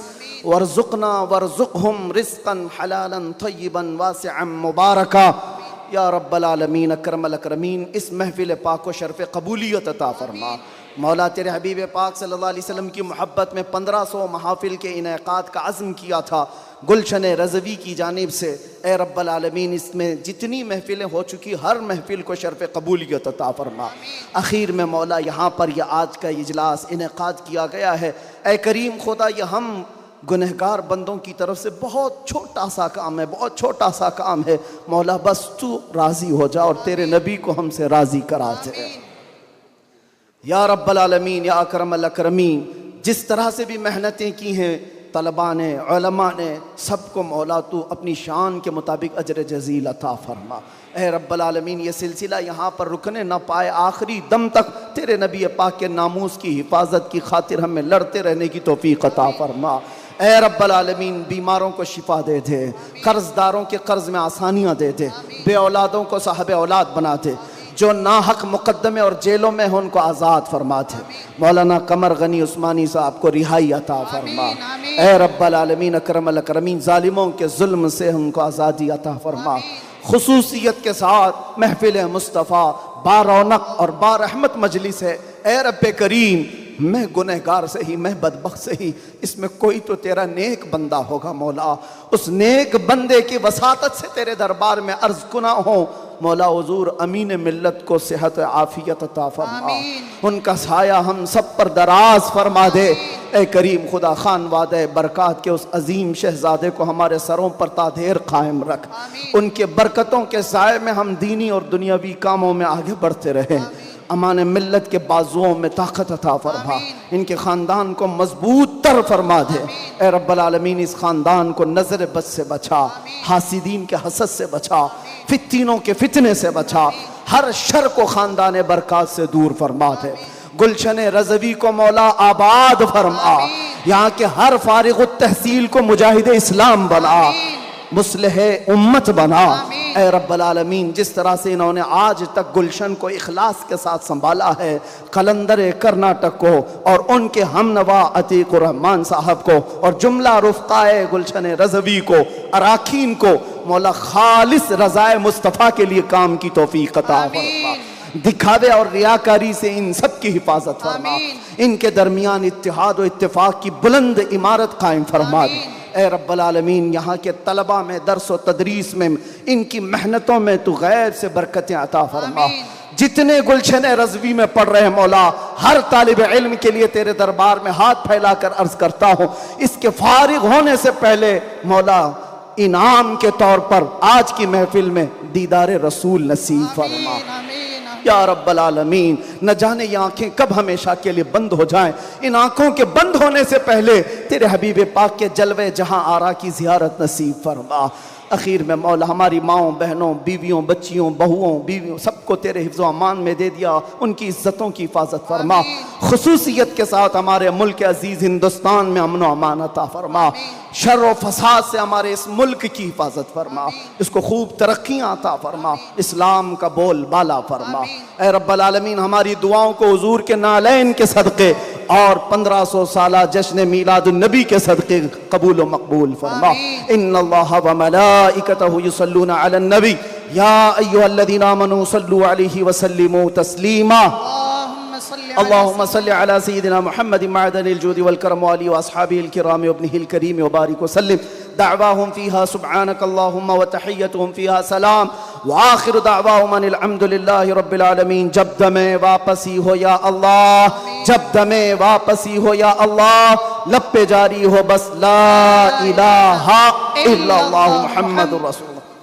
वर्ज़ुक़ना वर्ज़ुक़हुम रिज़्क़न हलालन तय्यिबन वासिअन मुबारका या रब्बल आलमीन अकरमल अकरमीन। इस महफ़िल पाक को शर्फ़ क़बूलियत अता फ़रमा। मौला तेरे हबीब पाक सल्लल्लाहु अलैहि वसल्लम की मोहब्बत में 1500 महाफ़िल के इनेक़ाद का अज़्म किया था गुलशन रज़वी की जानिब से। ए रब्बल आलमीन, इसमें जितनी महफ़िलें हो चुकी हर महफ़िल को शर्फ़ क़बूलियत अता फ़रमा। आखिर में मौला यहाँ पर यह आज का इजलास इनेक़ाद किया गया है। ए करीम खुदा, यह हम गुनहगार बंदों की तरफ से बहुत छोटा सा काम है, बहुत छोटा सा काम है। मौला बस तू राज़ी हो जा और तेरे नबी को हमसे राज़ी करा दे या रब्बल आलमीन या अकरमल अकरमीन। जिस तरह से भी मेहनतें की हैं तलबा ने, उलमा ने, सबको मौला तू अपनी शान के मुताबिक अजर जज़ील अता फ़रमा। ए रब्बल आलमीन, ये सिलसिला यहाँ पर रुकने न पाए, आखिरी दम तक तेरे नबी पाक के नामूस की हिफाजत की खातिर हमें लड़ते रहने की तौफ़ीक़ अता फ़रमा। ए रब्बल आलमीन, बीमारों को शिफा दे दे, कर्ज़दारों के कर्ज़ में आसानियाँ दे दे, बे औलादों को साहब औलाद बना दे, जो नाहक मुकद्दमे और जेलों में हो उनको आज़ाद फरमा दे। मौलाना कमर गनी उस्मानी साहब को रिहाई अता फरमा। ए रब्बल आलमीन अकरमल अकरमीन, ज़ालिमों के जुल्म से उनको आज़ादी अता फरमा। खुसूसियत के साथ महफिल मुस्तफ़ा बारौनक और बारहमत मजलिस है। ए रब्बे करीम, मैं गुनहगार से ही, मैं बदबख्त से ही, इसमें कोई तो तेरा नेक बंदा होगा मौला। उस नेक बंदे की वसातत से तेरे दरबार में अर्ज़ कुना हो मौला हुज़ूर अमीन मिल्लत को सेहत आफियत अता फरमा, उनका साया हम सब पर दराज फरमा दे। ए करीम खुदा, खान वादे बरक़ात के उस अजीम शहजादे को हमारे सरों पर तादेर कायम रख। उनके बरकतों के साए में हम दीनी और दुनियावी कामों में आगे बढ़ते रहें। अमान मिल्लत के बाजुओं में ताकत अता फरमा, इनके ख़ानदान को मजबूत तर फरमा दे। ए रब्बल आलमीन, इस ख़ानदान को नज़र बद से बचा, हासिदीन के हसद से बचा, फित्तीनों के फितने से बचा, हर शर को ख़ानदान बरक़ात से दूर फरमा दे। गुलशन रज़वी को मौला आबाद फरमा, यहाँ के हर फारिग़ तहसील को मुजाहिद इस्लाम बना, मुस्लिह उम्मत बना। ए रब्बल आलमीन, जिस तरह से इन्होंने आज तक गुलशन को इखलास के साथ संभाला है, कलंदर कर्नाटक को और उनके हमनवा अतीकुर रहमान साहब को और जुमला रुफ़क़ाए गुलशन रज़वी को, अराकीन को मौला खालिस रज़ाए मुस्तफ़ा के लिए काम की तौफ़ीक़ अता फरमा। दिखावे और रियाकारी से इन सब की हिफाजत फरमा। इनके दरमियान इत्तिहाद और इत्तिफ़ाक़ की बुलंद इमारत कायम फरमा दे। ए रब्बल आलमीन, यहाँ के तलबा में, दर्स व तदरीस में, इनकी मेहनतों में तू गैब से बरकतें अता फरमा। जितने गुलशन रज़वी में पढ़ रहे हैं मौला, हर तालिब इल्म के लिए तेरे दरबार में हाथ फैलाकर अर्ज करता हूँ, इसके फारिग होने से पहले मौला इनाम के तौर पर आज की महफिल में दीदार रसूल नसीब फरमा या रब्बल आलमीन। न जाने ये आंखें कब हमेशा के लिए बंद हो जाएं। इन आंखों के बंद होने से पहले तेरे हबीब पाक के जलवे जहां आरा की ज़ियारत नसीब फरमा। आखिर में मौला हमारी माओं, बहनों, बीवियों, बच्चियों, बहुओं, बीवियों, सबको तेरे हिफ्ज़ व अमान में दे दिया। उनकी इज़्ज़तों की हिफाजत फरमा। खुसूसियत के साथ हमारे मुल्क अजीज़ हिंदुस्तान में अमन व अमान अता फरमा। शर व फसाद से हमारे इस मुल्क की हिफाजत फरमा, इसको खूब तरक्कियाँ अता फरमा, इस्लाम का बोल बाला फरमा। ए रब्बल आलमीन, हमारी दुआओं को हुजूर के नालैन के सदक़े और 1500 साला जश्न मीलादुन नबी के सदक़े कबूल व मकबूल फरमा। इन्नल्लाह व मलाइकतहु युसल्लूना अलन नबी या अय्युहल्लज़ीना आमनू सल्लू अलैहि व सल्लिमू तस्लीमा। अल्लाहुम्मा सल्लि अला सय्यिदिना मुहम्मदिन मअदनिल जूदि वल करम व आलिहि व अस्हाबिहिल किराम व इब्निहिल करीम व बारिक व सल्लिम। दअवाहुम फीहा सुब्हानक अल्लाहुम्मा व तहिय्यतुहुम फीहा सलाम व आखिरु दअवाहुम अनिल हम्दुलिल्लाहि रब्बिल आलमीन। जब दमे वापसी हो या अल्लाह, जब दमे वापसी हो या अल्लाह, लब पे जारी हो बस ला इलाहा इल्लल्लाहु मुहम्मदुर रसूलुल्लाह।